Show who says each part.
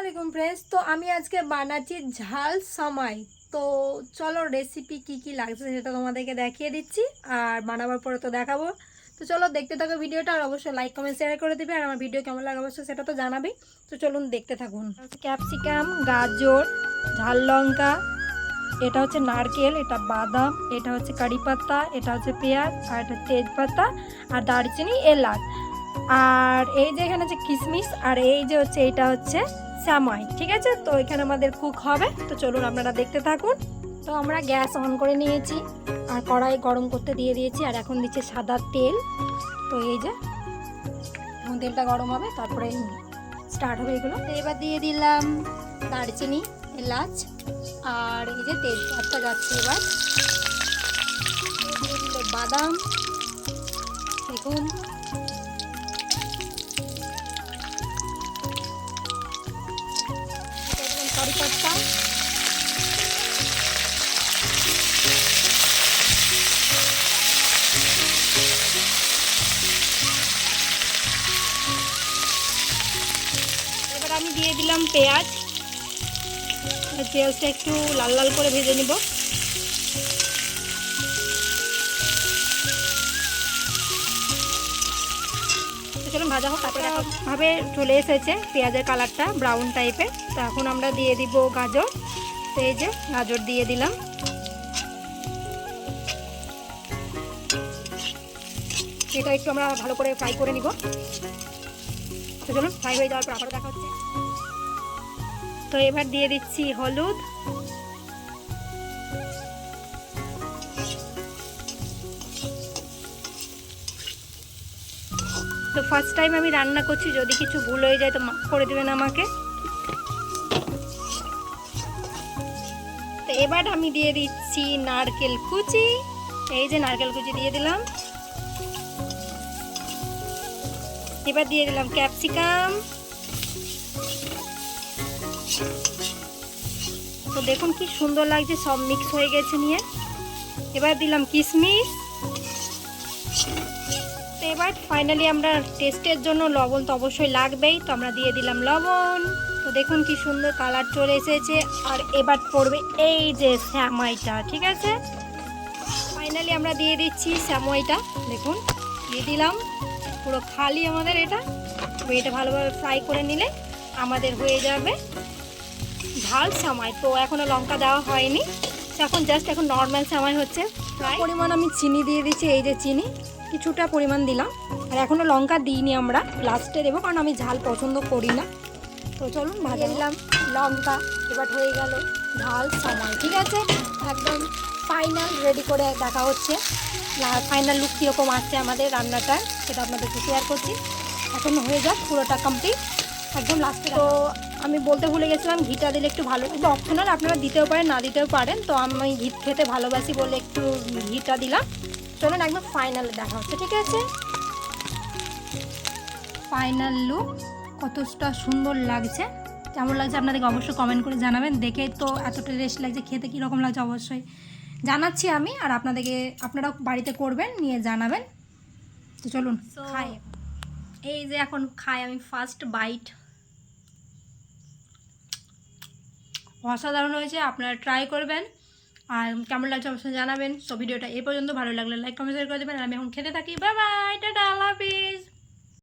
Speaker 1: আসসালামাইকুম ফ্রেন্ডস। তো আমি আজকে বানাচ্ছি ঝাল সামাই। তো চলো রেসিপি কি কি লাগছে সেটা তোমাদেরকে দেখিয়ে দিচ্ছি, আর বানাবার পরে তো দেখাবো। তো চলো দেখতে থাকো ভিডিওটা, আর অবশ্যই লাইক কমেন্ট শেয়ার করে দেবে, আর আমার ভিডিও কেমন লাগে অবশ্যই সেটা তো জানাবেই। তো চলুন দেখতে থাকুন। ক্যাপসিকাম, গাজর, ঝাল লঙ্কা, এটা হচ্ছে নারকেল, এটা বাদাম, এটা হচ্ছে কারি পাতা, এটা হচ্ছে পেঁয়াজ, আর এটা তেজপাতা, আর দারচিনি, এলাচ, আর এই যে এখানে হচ্ছে কিশমিশ, আর এই যে হচ্ছে এটা হচ্ছে সামাই। ঠিক আছে, তো এখানে আমাদের কুক হবে। তো চলুন আপনারা দেখতে থাকুন। তো আমরা গ্যাস অন করে নিয়েছি আর কড়াই গরম করতে দিয়ে দিয়েছি, আর এখন দিচ্ছে সাদা তেল। তো এই যে এখন তেলটা গরম হবে, তারপরে স্টার্ট হবে এগুলো। তো এবার দিয়ে দিলাম দারচিনি, এলাচ, আর এই যে তেজপাতা যাচ্ছে। এবার দিয়ে দিল বাদাম, দেখুন, কারি পাতা, এবার আমি দিয়ে দিলাম পেঁয়াজ। পেঁয়াজটা একটু লাল লাল করে ভেজে নিব। চলুন ভাজা হোক, তারপরে ভাবে চলে এসেছে পেঁয়াজের কালারটা ব্রাউন টাইপের। তো এখন আমরা দিয়ে দিব গাজর। তো এই যে গাজর দিয়ে দিলাম। এটা একটু আমরা ভালো করে ফ্রাই করে নিব। তো চলুন ফ্রাই হয়ে যাওয়ার পর আবারও দেখা হচ্ছে। তো এবার দিয়ে দিচ্ছি হলুদ, তো ফার্স্ট টাইম আমি রান্না করছি, যদি কিছু ভুল হয়ে যায় তো মাফ করে দেবেন আমাকে। তো এবার আমি দিয়ে দিচ্ছি নারকেল কুচি। এই যে নারকেল কুচি দিয়ে দিলাম। এবার দিয়ে দিলাম ক্যাপসিকাম। তো দেখুন কি সুন্দর লাগছে, সব মিক্স হয়ে গেছে নিয়ে। এবার দিলাম কিশমিশ। তো এবার ফাইনালি আমরা টেস্টের জন্য লবণ তো অবশ্যই লাগবেই, তো আমরা দিয়ে দিলাম লবণ। তো দেখুন কি সুন্দর কালার চলে এসেছে। আর এবার পড়বে এই যে স্যামাইটা। ঠিক আছে, ফাইনালি আমরা দিয়ে দিচ্ছি স্যামাইটা। দেখুন দিয়ে দিলাম, পুরো খালি আমাদের এটা। তো এটা ভালোভাবে ফ্রাই করে নিলে আমাদের হয়ে যাবে ঝাল সামাই। তো এখনও লঙ্কা দেওয়া হয়নি, এখন জাস্ট এখন নর্মাল সামাই হচ্ছে। পরিমাণ আমি চিনি দিয়ে দিচ্ছি, এই যে চিনি কিছুটা পরিমাণ দিলাম। আর এখনও লঙ্কা দিইনি, আমরা লাস্টে দেবো, কারণ আমি ঝাল পছন্দ করি না। তো চলুন ভাজা দিলাম লঙ্কা। এবার হয়ে গেল ঝাল সামাই। ঠিক আছে, একদম ফাইনাল রেডি করে দেখা হচ্ছে। ফাইনাল লুক কীরকম আসছে আমাদের রান্নাটা সেটা আপনাদেরকে শেয়ার করছি। এখন হয়ে যাক পুরোটা কমপ্লিট, একদম লাস্টে। তো আমি বলতে ভুলে গেছিলাম, ঘিটা দিলে একটু ভালো, কিন্তু অপশনাল, আপনারা দিতেও পারেন না দিতেও পারেন। তো আমি ঘি খেতে ভালোবাসি বলে একটু ঘিটা দিলাম। চলুন একদম ফাইনালে দেখা হচ্ছে। ঠিক আছে, ফাইনাল লুক কতটা সুন্দর লাগছে, কেমন লাগছে আপনাদেরকে অবশ্যই কমেন্ট করে জানাবেন। দেখে তো এতটা টেস্ট লাগছে, খেতে কীরকম লাগছে অবশ্যই জানাচ্ছি আমি, আর আপনারাও বাড়িতে করবেন, নিয়ে জানাবেন। তো চলুন খাই। এই যে এখন খাই আমি ফার্স্ট বাইট। অসাধারণ হয়েছে, আপনারা ট্রাই করবেন, আর কেমন লাগছে অবশ্যই জানাবেন। সো ভিডিওটা এই পর্যন্ত, ভালো লাগলে লাইক কমেন্ট শেয়ার করে দেবেন। আর আমি এখন খেতে থাকি। বাই বাই, টাটা, আল্লাহ হাফিজ।